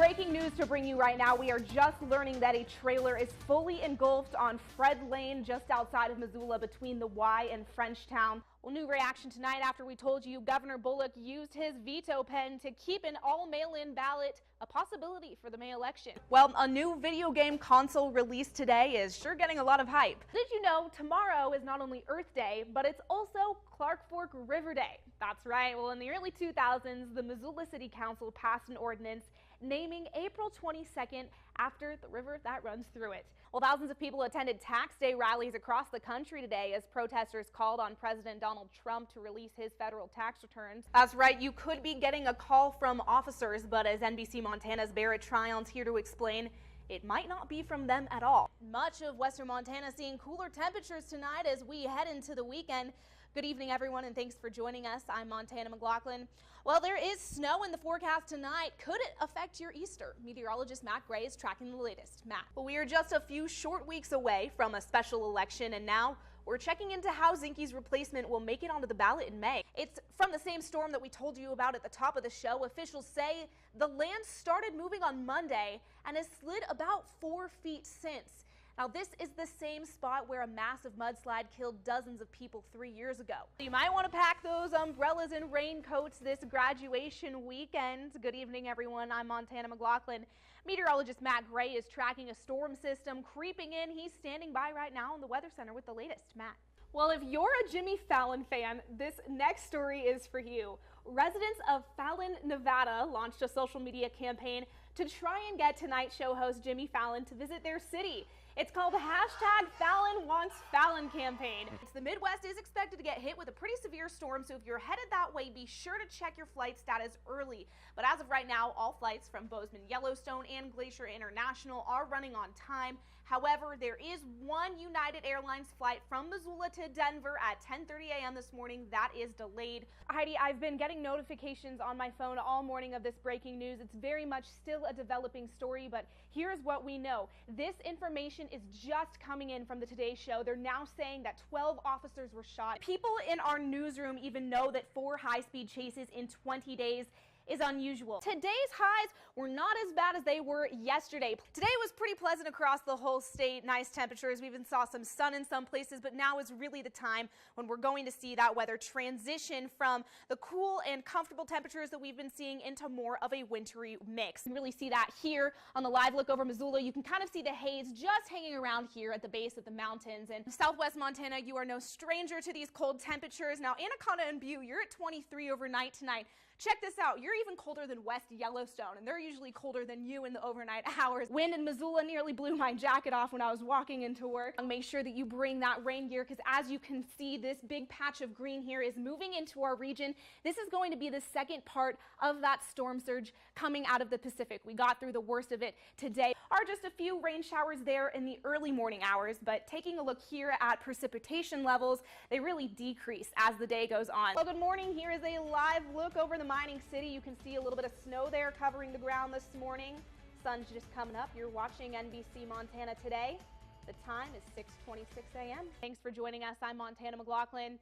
breaking news to bring you right now. We are just learning that a trailer is fully engulfed on Fred Lane just outside of Missoula between the Y and Frenchtown. Well, new reaction tonight after we told you Governor Bullock used his veto pen to keep an all mail-in ballot a possibility for the May election. Well, a new video game console released today is sure getting a lot of hype. Did you know tomorrow is not only Earth Day, but it's also Clark Fork River Day? That's right. Well, in the early 2000s, the Missoula City Council passed an ordinance naming April 22nd after the river that runs through it. Well, thousands of people attended tax day rallies across the country today as protesters called on President Donald Trump to release his federal tax returns. That's right, you could be getting a call from officers, but as NBC Montana's Barrett Tryon's here to explain, it might not be from them at all. Much of western Montana seeing cooler temperatures tonight as we head into the weekend. Good evening, everyone, and thanks for joining us. I'm Montana Maclachlan. Well, there is snow in the forecast tonight. Could it affect your Easter? Meteorologist Matt Gray is tracking the latest. Matt. Well, we are just a few short weeks away from a special election, and now we're checking into how Zinke's replacement will make it onto the ballot in May. It's from the same storm that we told you about at the top of the show. Officials say the land started moving on Monday and has slid about 4 feet since. Now, this is the same spot where a massive mudslide killed dozens of people 3 years ago. You might want to pack those umbrellas and raincoats this graduation weekend. Good evening, everyone. I'm Montana Maclachlan. Meteorologist Matt Gray is tracking a storm system creeping in. He's standing by right now in the Weather Center with the latest. Matt. Well, if you're a Jimmy Fallon fan, this next story is for you. Residents of Fallon, Nevada launched a social media campaign to try and get Tonight Show host Jimmy Fallon to visit their city. It's called the #FallonWantsFallon campaign. The Midwest is expected to get hit with a pretty severe storm, so if you're headed that way, be sure to check your flight status early. But as of right now, all flights from Bozeman, Yellowstone, and Glacier International are running on time. However, there is one United Airlines flight from Missoula to Denver at 10:30 a.m. this morning that is delayed. Heidi, I've been getting notifications on my phone all morning of this breaking news. It's very much still a developing story, but here's what we know. This information is just coming in from the Today Show. They're now saying that 12 officers were shot. People in our newsroom even know that 4 high-speed chases in 20 days is unusual. Today's highs were not as bad as they were yesterday. Today was pretty pleasant across the whole state. Nice temperatures. We even saw some sun in some places, but now is really the time when we're going to see that weather transition from the cool and comfortable temperatures that we've been seeing into more of a wintry mix. You can really see that here on the live look over Missoula. You can kind of see the haze just hanging around here at the base of the mountains. And southwest Montana, you are no stranger to these cold temperatures. Now, Anaconda and Butte, you're at 23 overnight tonight. Check this out. You're even colder than West Yellowstone, and they're usually colder than you in the overnight hours. Wind in Missoula nearly blew my jacket off when I was walking into work. Make sure that you bring that rain gear because as you can see, this big patch of green here is moving into our region. This is going to be the second part of that storm surge coming out of the Pacific. We got through the worst of it today. Are just a few rain showers there in the early morning hours, but taking a look here at precipitation levels, they really decrease as the day goes on. Well, good morning. Here is a live look over the mining city. You can see a little bit of snow there covering the ground this morning. Sun's just coming up. You're watching NBC Montana Today. The time is 6:26 a.m. Thanks for joining us. I'm Montana Maclachlan.